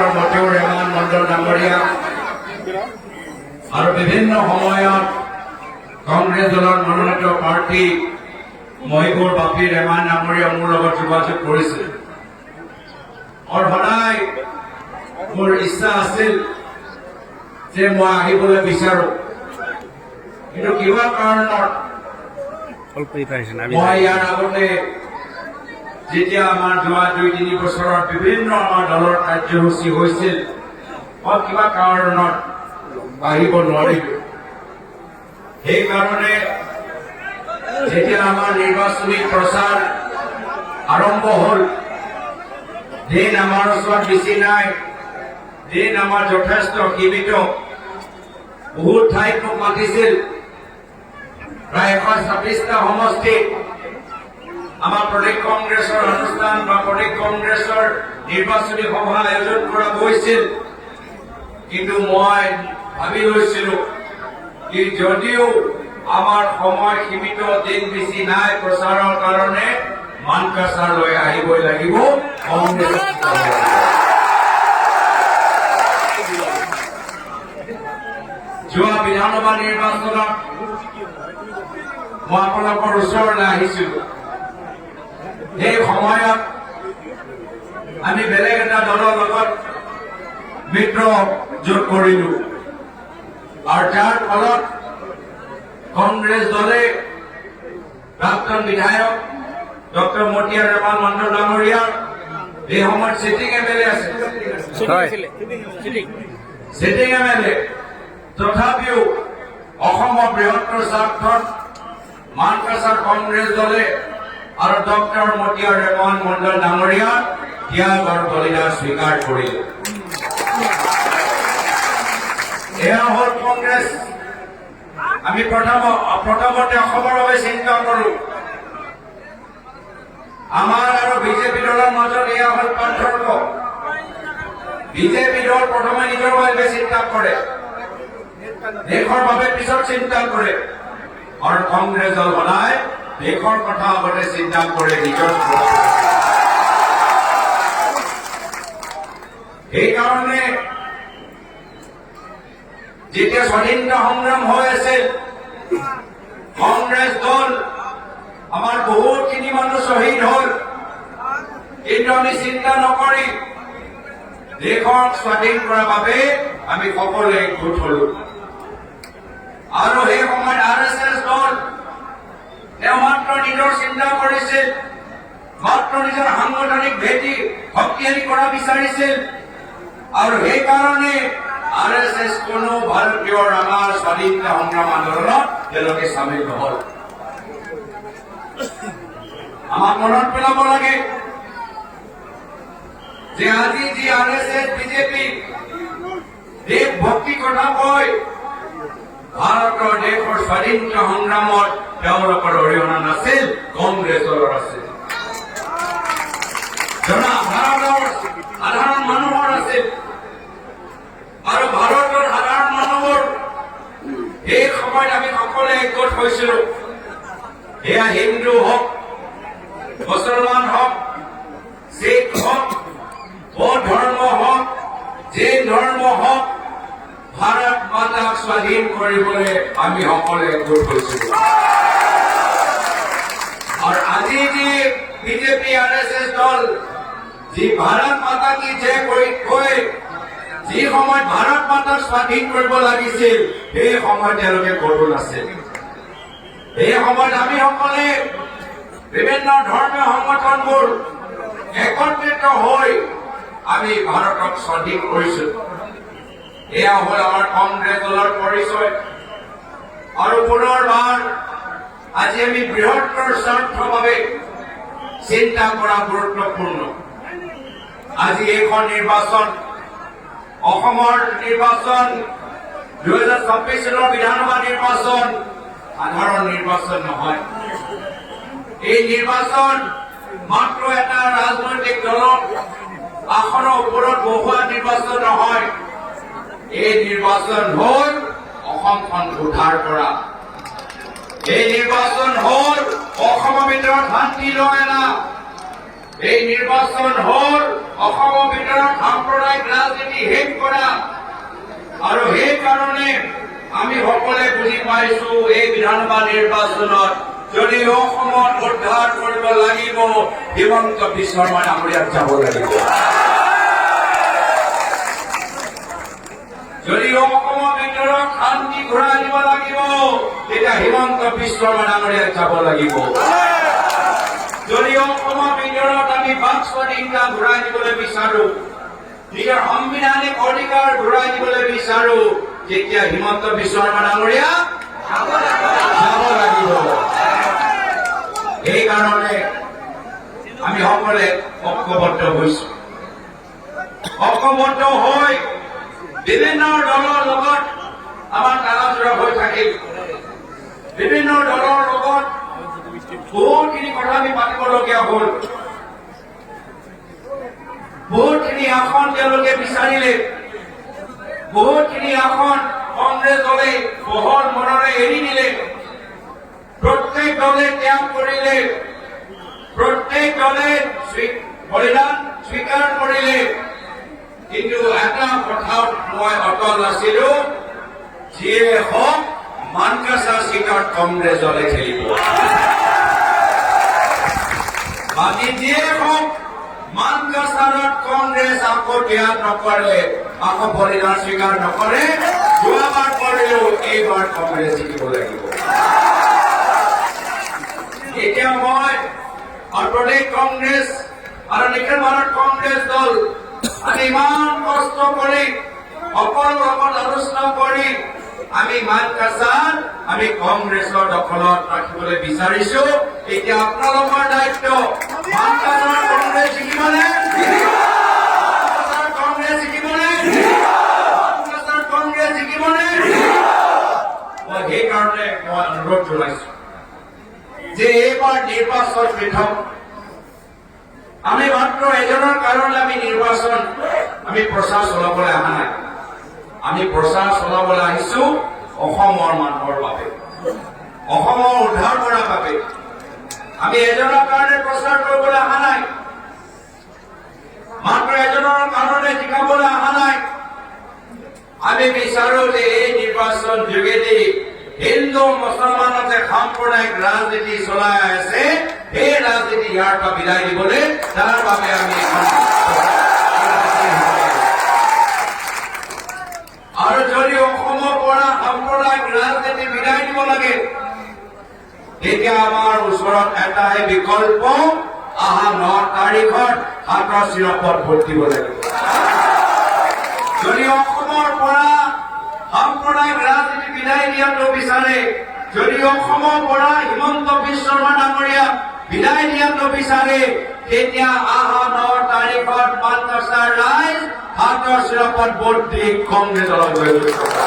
Doctor Motiur Rehman মণ্ডল ডাঙৰীয়া আৰু বিভিন্ন সময়ত কংগ্ৰেছ দলৰ মনোনীত প্ৰাৰ্থী মহিবুৰ বাপী ৰেহমান ডাঙৰীয়া মোৰ লগত যোগাযোগ কৰিছিল আৰু সদায় মোৰ ইচ্ছা আছিল যে মই আহিবলৈ বিচাৰো, কিন্তু কিবা কাৰণত মই ইয়াৰ আগতে যেতিয়া আমাৰ যোৱা 2-3 বছৰত বিভিন্ন আমাৰ দলৰ কাৰ্যসূচী হৈছিল, মই কিবা কাৰণত আহিব নোৱাৰিলো। সেইকাৰণে যেতিয়া আমাৰ নিৰ্বাচনী প্ৰচাৰ আৰম্ভ হ'ল, দিন আমাৰ ওচৰত বেছি নাই, দিন আমাৰ যথেষ্ট সীমিত। বহুত ঠাইত মোক মাতিছিল, প্ৰায় 126টা সমষ্টিত আমাৰ প্ৰদেশ কংগ্ৰেছৰ অনুষ্ঠান বা প্ৰদেশ কংগ্ৰেছৰ নিৰ্বাচনী সভা আয়োজন কৰা হৈছিল। কিন্তু মই ভাবি লৈছিলো যে যদিও আমাৰ সময় সীমিত, দিন বেছি নাই প্ৰচাৰৰ কাৰণে, মানকাছাৰলৈ আহিবই লাগিব কংগ্ৰেছ। যোৱা বিধানসভা নিৰ্বাচনত মই আপোনালোকৰ ওচৰলৈ আহিছিলো। সেই সময়ত আমি বেলেগ এটা দলৰ লগত মিত্ৰ যোগ কৰিলো আৰু যাৰ ফলত কংগ্ৰেছ দলে প্ৰাক্তন বিধায়ক ডক্টৰ মতিউৰ ৰেহমান মণ্ডল ডাঙৰীয়া এই সময়ত চিটিং এমএলএ আছে, চিটিং এমএলএ, তথাপিও অসমৰ বৃহত্তৰ স্বাৰ্থত মানকাছাৰ কংগ্ৰেছ দলে আৰু ডক্টৰ মতিউৰ ৰেহমান মণ্ডল ডাঙৰীয়া ত্যাগ আৰু বলিদান স্বীকাৰ কৰিলে। এয়া হ'ল কংগ্ৰেছ। আমি প্ৰথমতে অসমৰ বাবে চিন্তা কৰো। আমাৰ আৰু বিজেপি দলৰ মাজত এয়া হ'ল পাৰ্থক্য। বিজেপি দল প্ৰথমে নিজৰ বাবে চিন্তা কৰে, দেশৰ বাবে পিছত চিন্তা কৰে, আৰু কংগ্ৰেছ দল সদায় দেশৰ কথা আগতে চিন্তা কৰে, নিজৰ। সেইকাৰণে যেতিয়া স্বাধীনতা সংগ্ৰাম হৈ আছিল, কংগ্ৰেছ দল আমাৰ বহুতখিনি মানুহ শ্বহীদ হ'ল, কিন্তু আমি চিন্তা নকৰি দেশক স্বাধীন কৰাৰ বাবে আমি সকলোৱে একগোট হলো। আৰু সেই সময়ত RSS দল তেওঁ মাত্ৰ নিজৰ চিন্তা কৰিছিল, মাত্ৰ নিজৰ সাংগঠনিক ভেটি শক্তিশালী কৰা বিচাৰিছিল, আৰু সেইকাৰণে RSS কোনো ভাৰতীয় আমাৰ স্বাধীনতা সংগ্ৰাম আন্দোলনত তেওঁলোকে চামিল নহল। আমাক মনত পেলাব লাগে যে আজি যি RSS বিজেপি দেশ ভক্তি কথা কয়, ভাৰতৰ দেশৰ স্বাধীনতা সংগ্ৰামত তেওঁলোকৰ অৰিহণা নাছিল, কংগ্ৰেছ দলৰ আছিল। ভাৰতৰ সাধাৰণ মানুহৰ আছিল, আৰু ভাৰতৰ সাধাৰণ মানুহৰ এই সময়ত আমি সকলোৱে একগোট হৈছিলো। এয়া হিন্দু হওক, মুছলমান হওক, শিখ হওক, বৌদ্ধ ধৰ্ম হওক, জৈন ধৰ্ম হওক, ভাৰত মাতাক স্বাধীন কৰিবলৈ আমি সকলোৱে একগোট হৈছিলো। আৰু আজি যি বিজেপি RSS দল যি ভাৰত মাতা কি জয় কৈ যি সময়ত ভাৰত মাতাক স্বাধীন কৰিব লাগিছিল, সেই সময়ত তেওঁলোকে ক'তো নাছিল। এই সময়ত আমি সকলে বিভিন্ন ধৰ্মীয় সংগঠনবোৰ একত্ৰিত হৈ আমি ভাৰতক স্বাধীন কৰিছো। এয়া হ'ল আমাৰ কংগ্ৰেছ দলৰ পৰিচয়। আৰু পুনৰবাৰ আজি আমি বৃহত্তৰ স্বাৰ্থৰ বাবে চিন্তা কৰা গুৰুত্বপূৰ্ণ। আজি এইখন নিৰ্বাচন, অসমৰ নিৰ্বাচন, 2024 চনৰ বিধানসভা নিৰ্বাচন সাধাৰণ নিৰ্বাচন নহয়। এই নিৰ্বাচন মাত্ৰ এটা ৰাজনৈতিক দলক আসনৰ ওপৰত বহুৱা নিৰ্বাচন নহয়। এই নিৰ্বাচন হ'ল অসমখন উদ্ধাৰ কৰা। এই নিৰ্বাচন হ'ল অসমৰ ভিতৰত শান্তি লৈ অনা। এই নিৰ্বাচন হ'ল অসমৰ ভিতৰত সাম্প্ৰদায়িক সাম্প্ৰদায়িক ৰাজনীতি শেষ কৰা আৰু সেই কাৰণে আমি সকলোৱে বুজি পাইছো এই বিধানসভা নিৰ্বাচনত যদি অসমত উদ্ধাৰ কৰিব লাগিব হিমন্ত বিশ্ব শৰ্মা ডাঙৰীয়াক যাব লাগিব। যদি অসমৰ ভিতৰত শান্তি ঘূৰাই দিব লাগিব তেতিয়া হিমন্ত বিশ্ব শৰ্মা ডাঙৰীয়াক যাব লাগিব। যদি অসমৰ ভিতৰত আমি বাক স্বাধীনতা ঘূৰাই দিবলৈ বিচাৰো, নিজৰ সাংবিধানিক অধিকাৰ ঘূৰাই দিবলৈ বিচাৰো, তেতিয়া হিমন্ত বিশ্ব শৰ্মা ডাঙৰীয়া যাব লাগিব। সেইকাৰণে আমি সকলোৱে ঐক্যবদ্ধ হৈছো। ঐক্যবদ্ধ হৈ বিভিন্ন দলৰ লগত আমাৰ তালাচোৰা হৈ থাকিল। বিভিন্ন দলৰ লগত বহুতখিনি কথা আমি পাতিবলগীয়া হ'ল। বহুতখিনি আসন তেওঁলোকে বিচাৰিলে। বহুতখিনি আসন কংগ্ৰেছ দলে বহল মনেৰে এৰি দিলে। প্ৰত্যেক দলে ত্যাগ কৰিলে। প্ৰত্যেক দলে বলিদান স্বীকাৰ কৰিলে। কিন্তু এটা কথাত মই অটল আছিলো, যিয়ে হওক মানকাছা চিটত কংগ্ৰেছ দলে খেলিব। বাকী যিয়ে হওক মানকাছাত কংগ্ৰেছ আকৌ ত্যাগ নকৰে, আকৌ বলিদান স্বীকাৰ নকৰে। যোৱাবাৰ কৰিলেও এইবাৰ কংগ্ৰেছ জিকিব লাগিব। এতিয়া মই প্ৰদেশ কংগ্ৰেছ আৰু নিখিল ভাৰত কংগ্ৰেছ দল আমি ইমান কষ্ট কৰি সকলো লগত আলোচনা কৰি আমি মানকাছাত আমি কংগ্ৰেছৰ দখলত ৰাখিবলৈ বিচাৰিছো। এতিয়া আপোনালোকৰ দায়িত্ব। মানকাছাত কংগ্ৰেছ জিকিবনে? কংগ্ৰেছ জিকিবনে? মানকাছাত কংগ্ৰেছ জিকিবনে? মই সেইকাৰণে মই অনুৰোধ জনাইছো যে এইবাৰ নিৰ্বাচন পৃথক। আমি মাত্ৰ এজনৰ কাৰণে আমি নিৰ্বাচন আমি প্ৰচাৰ চলাবলৈ অহা নাই। আমি প্ৰচাৰ চলাবলৈ আহিছো অসমৰ মানুহৰ বাবে, অসমৰ উদ্ধাৰ কৰাৰ বাবে। আমি এজনৰ কাৰণে প্ৰচাৰ কৰিবলৈ অহা নাই। মাত্ৰ এজনৰ কাৰণে জিকাবলৈ অহা নাই। আমি বিচাৰো যে এই নিৰ্বাচন যোগেদি হিন্দু মুছলমানৰ যে সাম্প্ৰদায়িক ৰাজনীতি চলাই আছে, সেই ৰাজনীতি ইয়াৰ পৰা বিদায় দিবলৈ তাৰ বাবে আমি আৰু যদি অসমৰ পৰা সাম্প্ৰদায়িক ৰাজনীতি বিদায় দিব লাগে, তেতিয়া আমাৰ ওচৰত এটাই বিকল্প, অহা 9 তাৰিখত হাতৰ চিৰপত ভোট দিব লাগিব। যদি অসমৰ পৰা সাম্প্ৰদায়িক ৰাজনীতি বিদায় দিয়াটো বিচাৰে, যদি অসমৰ পৰা হিমন্ত বিশ্ব শৰ্মা ডাঙৰীয়া বিদায় দিয়াটো বিচাৰে, তেতিয়া অহা 9 তাৰিখত মানকাছাৰ ৰাইজ হাতৰ চিৰপত ভোট দি কংগ্ৰেছ দলক জয়যুক্ত কৰে।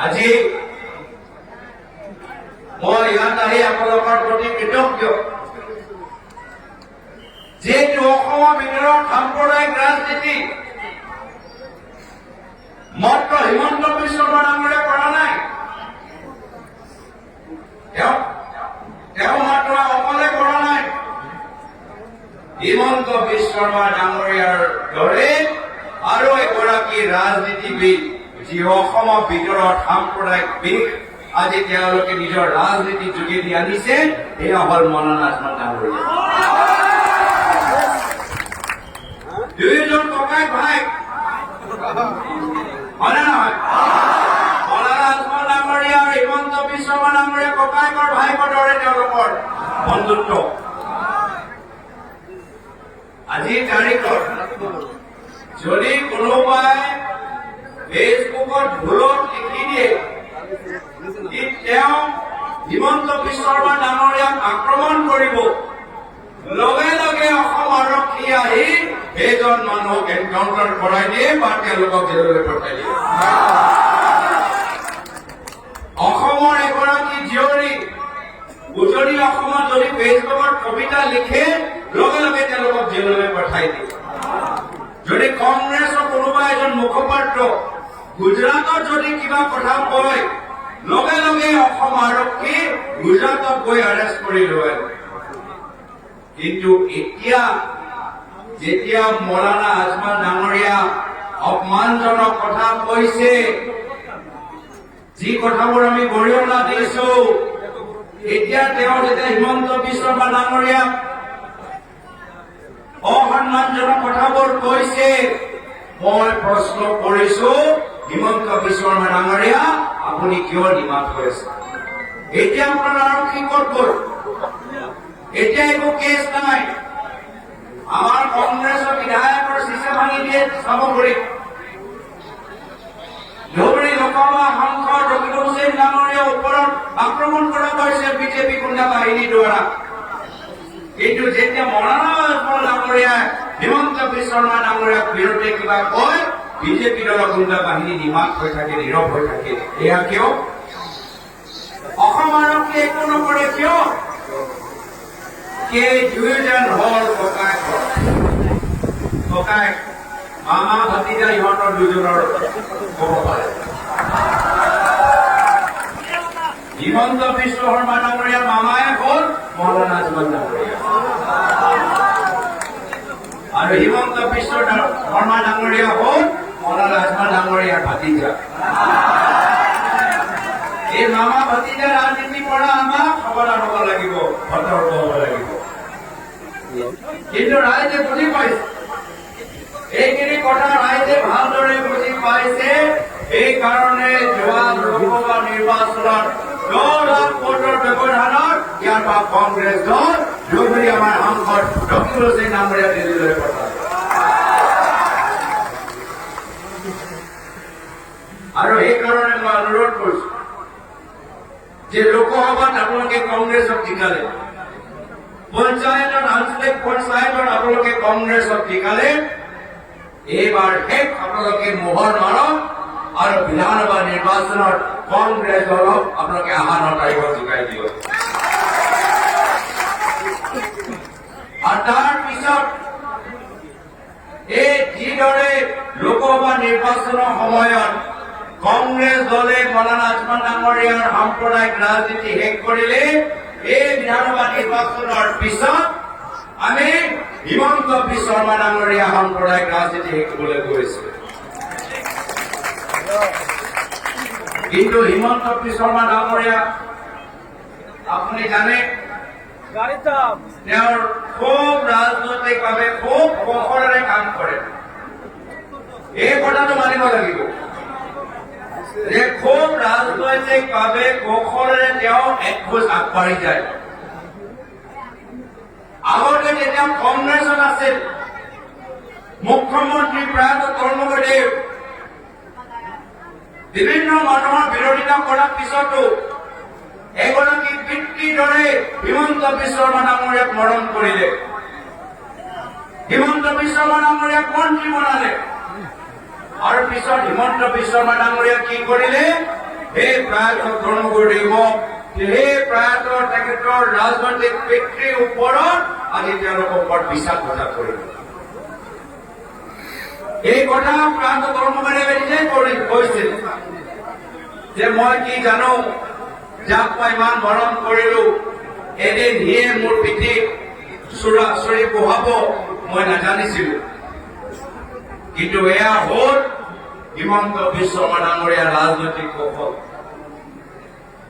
আজি মই ইয়াত আহি আপোনালোকৰ প্ৰতি কৃতজ্ঞ, যিহেতু অসমৰ ভিতৰত সাম্প্ৰদায়িক ৰাজনীতি মাত্ৰ হিমন্ত বিশ্ব শৰ্মা ডাঙৰীয়াই কৰা নাই। তেওঁ মাত্ৰ অকলে কৰা নাই। হিমন্ত বিশ্ব শৰ্মা ডাঙৰীয়াৰ দৰে আৰু এগৰাকী ৰাজনীতিবিদ, যি অসমৰ ভিতৰত সাম্প্ৰদায়িক বিষ আজি তেওঁলোকে নিজৰ ৰাজনীতি যোগেদি আনিছে, এয়া হল মননাথ ডাঙৰীয়া। দুয়োজন ককাই ভাই, হয়নে নহয়? মননাথ ডাঙৰীয়া আৰু হিমন্ত বিশ্ব শৰ্মা ডাঙৰীয়া ককাইকৰ ভাইকৰ দৰে তেওঁলোকৰ বন্ধুত্ব। আজিৰ তাৰিখত যদি কোনোবাই ফেচবুকত ভুলত লিখি দিয়ে তেওঁ হিমন্ত বিশ্ব শৰ্মা ডাঙৰীয়াক আক্ৰমণ কৰিব, লগে লগে অসম আৰক্ষী আহি সেইজন মানুহক এনকাউণ্টাৰ কৰাই দিয়ে বা তেওঁলোকক জেললৈ পঠাই দিয়ে। অসমৰ এগৰাকী জীয়ৰী উজনি অসমত যদি ফেচবুকত কবিতা লিখে, লগে লগে তেওঁলোকক জেললৈ পঠাই দিয়ে। যদি কংগ্ৰেছৰ কোনোবা এজন মুখপাত্ৰ গুজৰাটত যদি কিবা কথা কয়, লগে লগে অসম আৰক্ষী গুজৰাটত গৈ এৰেষ্ট কৰি লয়। কিন্তু এতিয়া যেতিয়া মৌলানা আজমল ডাঙৰীয়া অপমানজনক কথা কৈছে, যি কথাবোৰ আমি গৰিহণা দিছো, এতিয়া তেওঁ যেতিয়া হিমন্ত বিশ্ব শৰ্মা ডাঙৰীয়া অসন্মানজনক কথাবোৰ কৈছে, মই প্ৰশ্ন কৰিছো, হিমন্ত বিশ্ব শৰ্মা ডাঙৰীয়া আপুনি কিয় নিমাত হৈ আছে? এতিয়া আপোনাৰ আৰক্ষী ক'ত গ'ল? এতিয়া একো কেছ নাই। আমাৰ কংগ্ৰেছৰ বিধায়কৰ চিচা ভাঙি দিয়ে চামগুৰিত। ধুবুৰী লোকসভা সাংসদ ৰকিব হুছেইন ডাঙৰীয়াৰ ওপৰত আক্ৰমণ কৰা হৈছে বিজেপি গুণ্ডা বাহিনীৰ দ্বাৰা। কিন্তু যেতিয়া মৌলানা আজমল ডাঙৰীয়াই হিমন্ত বিশ্ব শৰ্মা ডাঙৰীয়াৰ বিৰুদ্ধে কিবা কয়, বিজেপি দলৰ গুণ্ডা বাহিনী নিমাত হৈ থাকে, নীৰৱ হৈ থাকে। এয়া কিয়? অসম আৰক্ষীয়ে একো নকৰে কিয়? এই দুয়োজন হল ককায়েক, মামা ভতিজা, ইহঁতৰ দুজনৰ ক'ব পাৰে। হিমন্ত বিশ্ব শৰ্মা ডাঙৰীয়াৰ মামাই হ'ল মৌলানা আজমল ডাঙৰীয়া, আৰু হিমন্ত বিশ্ব শৰ্মা ডাঙৰীয়া হ'ল মৌলানা আজমল ডাঙৰীয়াৰ ভতিজা। এই মামা ভতিজা ৰাজনীতিৰ পৰা আমাক সাৱধান হ'ব লাগিব, সতৰ্ক হ'ব লাগিব। কিন্তু ৰাইজে বুজি পাইছে, এইখিনি কথা ৰাইজে ভালদৰে বুজি পাইছে। এইকাৰণে যোৱা লোকসভা নিৰ্বাচনত 10 লাখ ভোটৰ ব্যৱধানত ইয়াৰ পৰা কংগ্ৰেছ দল ধুবুৰী আমাৰ সাংসদ ৰকিব হুছেইন ডাঙৰীয়া দিল্লীলৈ পঠালে। আৰু সেইকাৰণে মই অনুৰোধ কৰিছো যে লোকসভাত আপোনালোকে কংগ্ৰেছক জিকালে, পঞ্চায়তত, আঞ্চলিক পঞ্চায়তত আপোনালোকে কংগ্ৰেছক জিকালে, এইবাৰ শেষ আপোনালোকে মোহৰ মাৰক আৰু বিধানসভা নিৰ্বাচনত কংগ্ৰেছ দলক আপোনালোকে 9 তাৰিখত জিকাই দিয়ক। আৰু তাৰ পিছত এই যিদৰে লোকসভা নিৰ্বাচনৰ সময়ত কংগ্ৰেছ দলে মৌলানা আজমল ডাঙৰীয়াৰ সাম্প্ৰদায়িক ৰাজনীতি শেষ কৰিলে, এই বিধানসভা নিৰ্বাচনৰ পিছত আমি হিমন্ত বিশ্ব শৰ্মা ডাঙৰীয়া সাম্প্ৰদায়িক ৰাজনীতি শেষ কৰিবলৈ গৈছে। কিন্তু হিমন্ত বিশ্ব শৰ্মা ডাঙৰীয়া আপুনি জানে, তেওঁৰ খুব ৰাজনৈতিকভাৱে খুব কৌশলেৰে কাম কৰে। এই কথাটো মানিব লাগিব যে খুব ৰাজনৈতিকভাৱে কৌশলেৰে তেওঁ একখোজ আগবাঢ়ি যায়। আগতে যেতিয়া কংগ্ৰেছত আছিল, মুখ্যমন্ত্ৰী প্ৰয়াত তৰুণ গগৈদেৱ বিভিন্ন মানুহৰ বিৰোধিতা কৰাৰ পিছতো এগৰাকী পিতৃৰ দৰে হিমন্ত বিশ্ব শৰ্মা ডাঙৰীয়াক মৰম কৰিলে, হিমন্ত বিশ্ব শৰ্মা ডাঙৰীয়াক মন্ত্ৰী বনালে। আৰু পিছত হিমন্ত বিশ্ব শৰ্মা ডাঙৰীয়াক কি কৰিলে? সেই প্ৰয়াত তৰুণ গগৈদেৱক, সেই প্ৰয়াত তেখেতৰ ৰাজনৈতিক পিতৃৰ ওপৰত আজি তেওঁলোকৰ ওপৰত বিশ্বাসঘাতক কৰিলে। এই কথা প্ৰয়াত তৰুণ গগৈদেৱে নিজেই কৈছিল যে মই কি জানো, যাক মই ইমান মৰম কৰিলো, এদিন সিয়ে মোৰ পিঠিত চুৰি বহাব মই নাজানিছিলো। কিন্তু এয়া হ'ল হিমন্ত বিশ্ব শৰ্মা ডাঙৰীয়াৰ ৰাজনৈতিক কৌশল।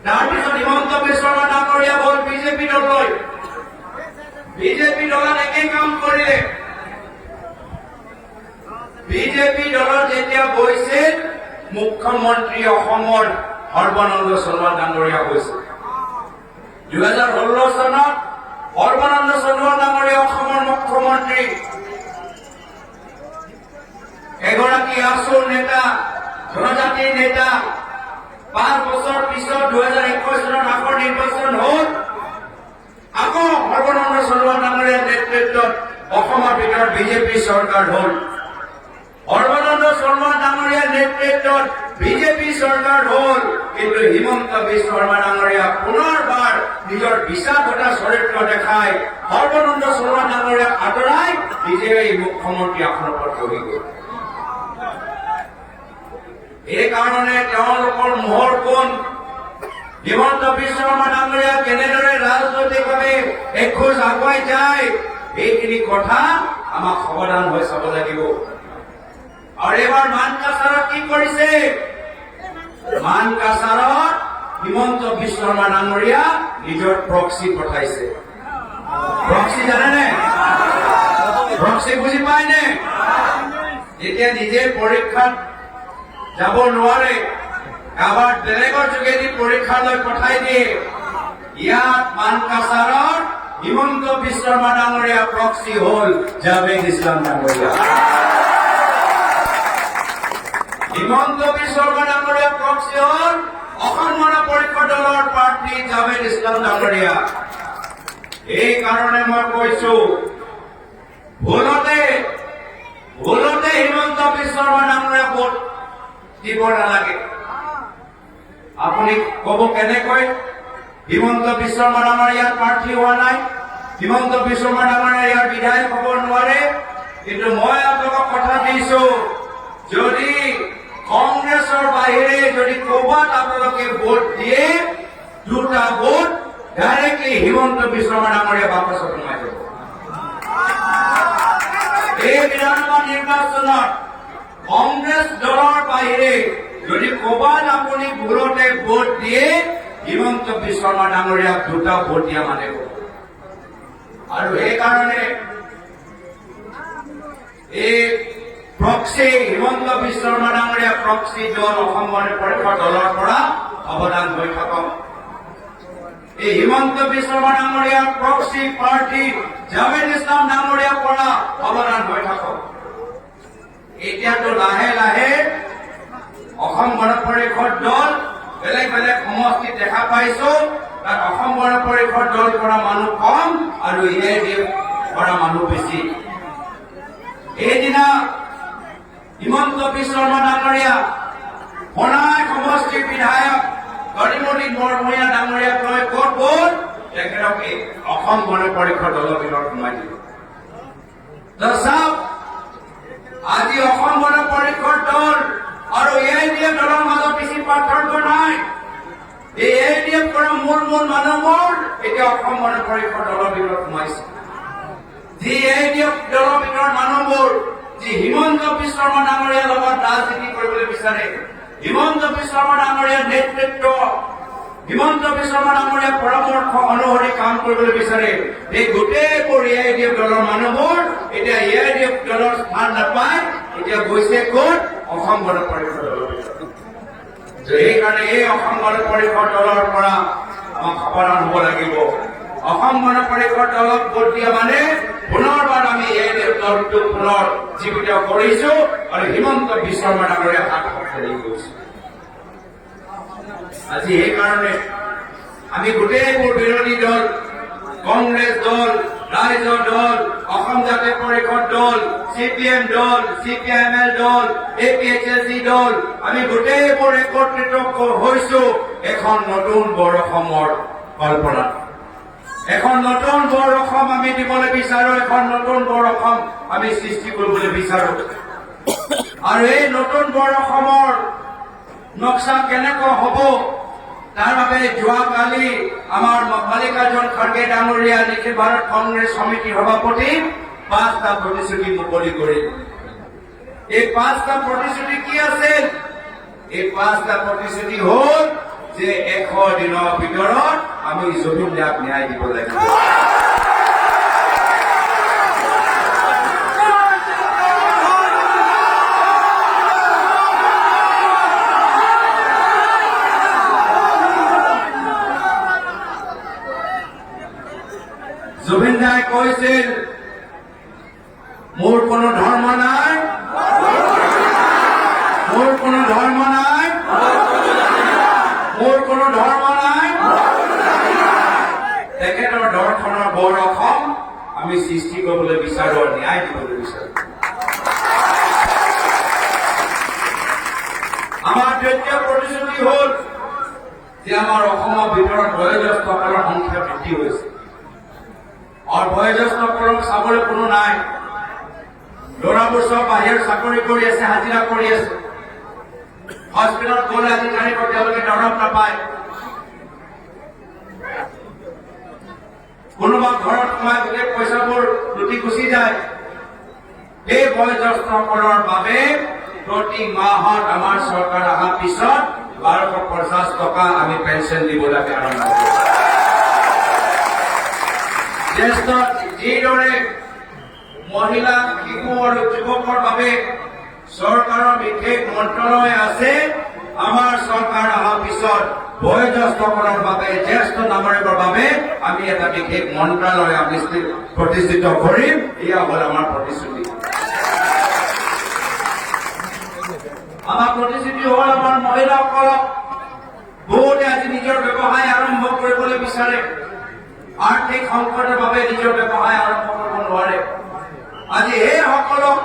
তাৰপিছত হিমন্ত বিশ্ব শৰ্মা ডাঙৰীয়া হ'ল বিজেপি দললৈ। বিজেপি দলত একে কাম কৰিলে। বিজেপি দলত যেতিয়া গৈছিল, মুখ্যমন্ত্ৰী অসমৰ সৰ্বানন্দ সোণোৱাল ডাঙৰীয়া হৈছিল। 2016 চনত সৰ্বানন্দ সোণোৱাল ডাঙৰীয়া অসমৰ মুখ্যমন্ত্ৰী, এগৰাকী আছুৰ নেতা, জনজাতিৰ নেতা। 5 বছৰ পিছত 2021 চনত আকৌ নিৰ্বাচন হ'ল। আকৌ সৰ্বানন্দ সোণোৱাল ডাঙৰীয়াৰ নেতৃত্বত অসমৰ ভিতৰত বিজেপি চৰকাৰ হ'ল। সৰ্বানন্দ সোণোৱাল ডাঙৰীয়াৰ নেতৃত্বত বিজেপি চৰকাৰ হ'ল। কিন্তু হিমন্ত বিশ্ব শৰ্মা ডাঙৰীয়া পুনৰবাৰ নিজৰ বিশ্বাসঘাতক চৰিত্ৰ দেখাই সৰ্বানন্দ সোণোৱাল ডাঙৰীয়াক আঁতৰাই নিজেই মুখ্যমন্ত্ৰী আসনৰ ওপৰত বহি গ'ল। এই কাৰণে তেওঁলোকৰ মোহৰ কোন হিমন্ত বিশ্ব শৰ্মা ডাঙৰীয়া কেনেদৰে ৰাজনৈতিকভাৱে এখোজ আগুৱাই যায়, এইখিনি কথা আমাক সাৱধান হৈ চাব লাগিব। আৰু এইবাৰ মানকাছাৰত কি কৰিছে? মানকাছাৰত হিমন্ত বিশ্ব শৰ্মা ডাঙৰীয়া নিজৰ প্ৰক্সি পঠাইছে। প্ৰক্সি জানেনে? প্ৰক্সি বুজি পায়নে? যেতিয়া নিজে পৰীক্ষাত যাব নোৱাৰে, কাৰোবাৰ বেলেগৰ যোগেদি পৰীক্ষালৈ পঠাই দিয়ে। ইয়াত মানকাছাৰত হিমন্ত বিশ্ব শৰ্মা ডাঙৰীয়া প্ৰক্সি হল জাভেদ ইছলাম ডাঙৰীয়া। হিমন্ত বিশ্ব শৰ্মা ডাঙৰীয়া প্ৰক্সি হল অসম গণ পৰিষদ দলৰ প্ৰাৰ্থী জাভেদ ইছলাম ডাঙৰীয়া। এই কাৰণে মই কৈছো, ভুলতে হিমন্ত বিশ্ব শৰ্মা ডাঙৰীয়া ভোট দিব নালাগে। আপুনি কব কেনেকৈ হিমন্ত বিশ্ব শৰ্মা ডাঙৰীয়া ইয়াৰ প্ৰাৰ্থী হোৱা নাই, হিমন্ত বিশ্ব শৰ্মা ডাঙৰীয়া ইয়াৰ বিধায়ক হব নোৱাৰে? কিন্তু মই আপোনালোকক কথা দিছো, যদি কংগ্ৰেছৰ বাহিৰে যদি ক'ৰবাত আপোনালোকে ভোট দিয়ে, 2টা ভোট ডাইৰেক্টলি হিমন্ত বিশ্ব শৰ্মা ডাঙৰীয়া বাকচত সোমাই যাব। এই বিধানসভা নিৰ্বাচনত কংগ্ৰেছ দলৰ বাহিৰে যদি ক'ৰবাত আপুনি ভোটতে ভোট দিয়ে, হিমন্ত বিশ্ব শৰ্মা ডাঙৰীয়াক 2টা ভোট দিয়া মানে হ'ব। আৰু সেইকাৰণে এই প্ৰক্সি হিমন্ত বিশ্ব শৰ্মা ডাঙৰীয়া প্ৰক্সি দল অসম গণ পৰিষদ দলৰ পৰা সাৱধান হৈ থাকক। এই হিমন্ত বিশ্ব শৰ্মা ডাঙৰীয়াৰ প্ৰক্সি প্ৰাৰ্থী জাভেদ ইছলাম ডাঙৰীয়াৰ পৰা সাৱধান হৈ থাকক। এতিয়াতো লাহে লাহে অসম গণ পৰিষদ দল বেলেগ বেলেগ সমষ্টিত দেখা পাইছো, তাত অসম গণ পৰিষদ দল পৰা মানুহ কম আৰু AIDF পৰা মানুহ বেছি। এইদিনা হিমন্ত বিশ্ব শৰ্মা ডাঙৰীয়া বনাই সমষ্টিৰ বিধায়ক গৰিমণি বৰভূঞা ডাঙৰীয়াক লৈ ক'ত গ'ল? তেখেতক অসম গণ পৰিষদ দলৰ ভিতৰত সোমাই দিল। চাওক, আজি অসম গণ পৰিষদ দল আৰু AIDF দলৰ মাজত বেছি পাৰ্থক্য নাই। এই AIDF কৰা মূল মানুহবোৰ এতিয়া অসম গণ পৰিষদ দলৰ ভিতৰত সোমাইছে। যি AIDF দলৰ ভিতৰত মানুহবোৰ যি হিমন্ত বিশ্ব শৰ্মা ডাঙৰীয়াৰ লগত ৰাজনীতি কৰিবলৈ বিচাৰে, হিমন্ত বিশ্ব শৰ্মা ডাঙৰীয়াৰ নেতৃত্ব, হিমন্ত বিশ্ব শৰ্মা ডাঙৰীয়াৰ পৰামৰ্শ অনুসৰি কাম কৰিবলৈ বিচাৰে, এই গোটেইবোৰ AIDF দলৰ মানুহবোৰ এতিয়া AIDF দলৰ স্থান নাপায়, এতিয়া গৈছে ক'ত? অসম গণ পৰিষদ দলৰ ভিতৰত। সেইকাৰণে এই অসম গণ পৰিষদ দলৰ পৰা আমাক সাৱধান হ'ব লাগিব। অসম গণ পৰিষদ দলক ভোট দিয়া মানে পুনৰবাৰ আমি AIDF দলটোক পুনৰ জীৱিত কৰিছো আৰু হিমন্ত বিশ্ব শৰ্মা ডাঙৰীয়া হাত খেলি গৈছো। আজি সেইকাৰণে আমি গোটেইবোৰ বিৰোধী দল, কংগ্ৰেছ দল, ৰাইজৰ দল, অসম জাতীয় পৰিষদ দল, CPM দল, CPIML দল, APHLC দল, আমি গোটেইবোৰ একত্ৰিত হৈছো এখন নতুন বৰ অসমৰ কল্পনা। এখন নতুন বৰ অসম আমি দিবলৈ বিচাৰো, এখন নতুন বৰ অসম আমি সৃষ্টি কৰিবলৈ বিচাৰো। আৰু এই নতুন বৰ অসমৰ নক্সা কেনেকৈ হ'ব, তাৰ বাবে যোৱাকালি আমাৰ মল্লিকাৰ্জুন খৰ্গে ডাঙৰীয়া নিখিল ভাৰত কংগ্ৰেছ সমিতিৰ সভাপতি 5টা প্ৰতিশ্ৰুতি মুকলি কৰিল। এই 5টা প্ৰতিশ্ৰুতি কি আছিল? এই 5টা প্ৰতিশ্ৰুতি হ'ল যে 100 দিনৰ ভিতৰত আমি জমিন ন্যায় ন্যায় দিব লাগিব। জুবিন দাই কৈছিল, মোৰ কোনো ধৰ্ম নাই, মোৰ কোনো ধৰ্ম নাই, মোৰ কোনো ধৰ্ম নাই। তেখেতৰ দৰ্শনৰ বৰ অসম আমি সৃষ্টি কৰিবলৈ বিচাৰো আৰু ন্যায় দিবলৈ বিচাৰো। আমাৰ দ্বিতীয় প্ৰতিশ্ৰুতি হ'ল যে আমাৰ অসমৰ ভিতৰত বয়োজ্যেষ্ঠসকলৰ সংখ্যা বৃদ্ধি হৈছে আৰু বয়োজ্যেষ্ঠসকলক চাবলৈ কোনো নাই। ল'ৰাবোৰ চব বাহিৰত চাকৰি কৰি আছে, হাজিৰা কৰি আছে। হস্পিটেলত গ'লে আজিকালি তেওঁলোকে দৰৱ নাপায়। কোনোবা ঘৰত সোমাই গোটেই পইচাবোৰ লুটি গুচি যায়। এই বয়োজ্যেষ্ঠসকলৰ বাবে প্ৰতি মাহত আমাৰ চৰকাৰ অহাৰ পিছত 1250 টকা আমি পেঞ্চন দিবলৈ আৰম্ভ কৰিম। জ্যেষ্ঠ যিদৰে মহিলা, শিশু আৰু যুৱকৰ বাবে চৰকাৰৰ বিশেষ মন্ত্ৰালয় আছে, আমাৰ চৰকাৰ অহাৰ পিছত বয়োজ্যেষ্ঠসকলৰ বাবে, জ্যেষ্ঠ নাগৰিকৰ বাবে আমি এটা বিশেষ মন্ত্ৰালয় প্ৰতিষ্ঠিত কৰিম। এয়া হ'ল আমাৰ প্ৰতিশ্ৰুতি। আমাৰ প্ৰতিশ্ৰুতি হ'ল আমাৰ মহিলাসকলক বহুতে আজি নিজৰ ব্যৱসায় আৰম্ভ কৰিবলৈ বিচাৰে, আৰ্থিক সংকটৰ বাবে নিজৰ ব্যৱসায় আৰম্ভ কৰিব নোৱাৰে। আজি এইসকলক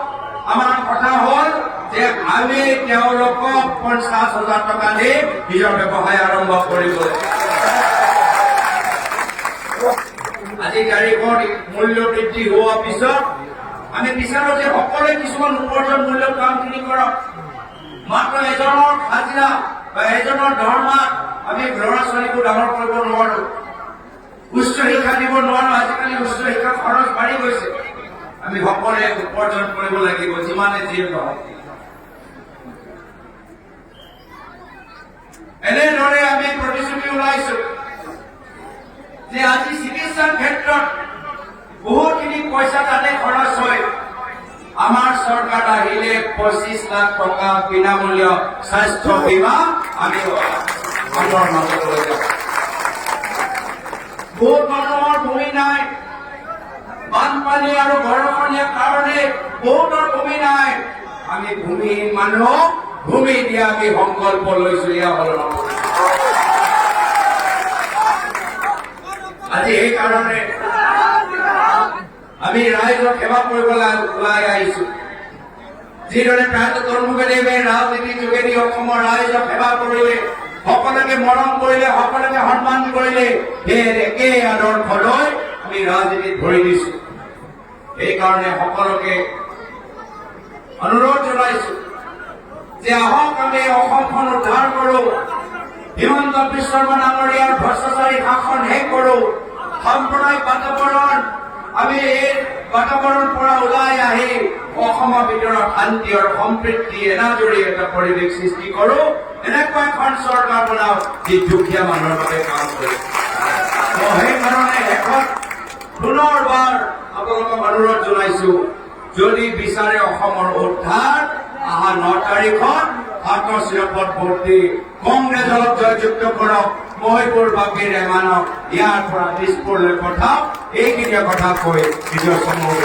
আমাৰ কথা হ'ল যে আমি তেওঁলোকক 50,000 টকা দি নিজৰ ব্যৱসায় আৰম্ভ কৰিবলৈ। আজি তাৰিখত মূল্য বৃদ্ধি হোৱাৰ পিছত আমি বিচাৰো যে সকলোৱে কিছুমান উপাৰ্জন মূল্যৰ কামখিনি কৰক। মাত্ৰ এজনৰ হাজিৰা বা এজনৰ দৰমহাত আমি ল'ৰা ছোৱালীবোৰ ডাঙৰ কৰিব নোৱাৰো, উচ্চ শিক্ষা দিব নোৱাৰো। আজিকালি উচ্চ শিক্ষাৰ খৰচ বাঢ়ি গৈছে। আমি সকলোৱে উপাৰ্জন কৰিব লাগিব, যিমানে যিয়ে নহওক। এনেদৰে আমি প্ৰতিশ্ৰুতি ওলাইছো যে আজি চিকিৎসাৰ ক্ষেত্ৰত বহুতখিনি পইচা তাতে খৰচ হয়। আমাৰ চৰকাৰ আহিলে 25 লাখ টকা বিনামূল্য স্বাস্থ্য বীমা আমি আমাৰ মাজত লৈ যাম। বহুত মানুহৰ ভূমি নাই, বানপানী আৰু গৰাখহনীয়াৰ কাৰণে বহুতৰ ভূমি নাই। আমি ভূমিহীন মানুহক ভূমি দিয়া আমি সংকল্প লৈছো। এয়া হ'ল আজি সেইকাৰণে আমি ৰাইজক সেৱা কৰিবলৈ ওলাই আহিছো। যিদৰে প্ৰায়ত তৰুণদেৱে ৰাজনীতিৰ যোগেদি অসমৰ ৰাইজক সেৱা কৰিলে, সকলোকে মৰম কৰিলে, সকলোকে সন্মান কৰিলে, সেই একেই আদৰ্শ লৈ আমি ৰাজনীতিত ভৰি দিছো। সেইকাৰণে সকলোকে অনুৰোধ জনাইছো যে আহক আমি অসমখন উদ্ধাৰ কৰো, হিমন্ত বিশ্ব শৰ্মা ডাঙৰীয়াৰ ভ্ৰষ্টাচাৰী শাসন শেষ কৰো, সাম্প্ৰদায়িক বাতাবৰণ আমি এই বাতাবৰণ পৰা ওলাই আহি অসমৰ ভিতৰত শান্তি আৰু সম্প্ৰীতি এনাজৰি এটা পৰিৱেশ সৃষ্টি কৰো। এনেকুৱা এখন চৰকাৰ বনাও যি দুখীয়া মানুহৰ বাবে কাম কৰে। সেইকাৰণে শেষত পুনৰবাৰ আপোনালোকক অনুৰোধ জনাইছো, যদি বিচাৰে অসমৰ উদ্ধাৰ, অহা 9 তাৰিখত আত্মশিৰপত ভৰ্তি কংগ্ৰেছক জয়যুক্ত কৰক, মহিপুৰ বাকী ৰেমানক ইয়াৰ পৰা দিছপুৰলৈ পঠাওক। এইখিনি কথা কৈ নিজৰ সময়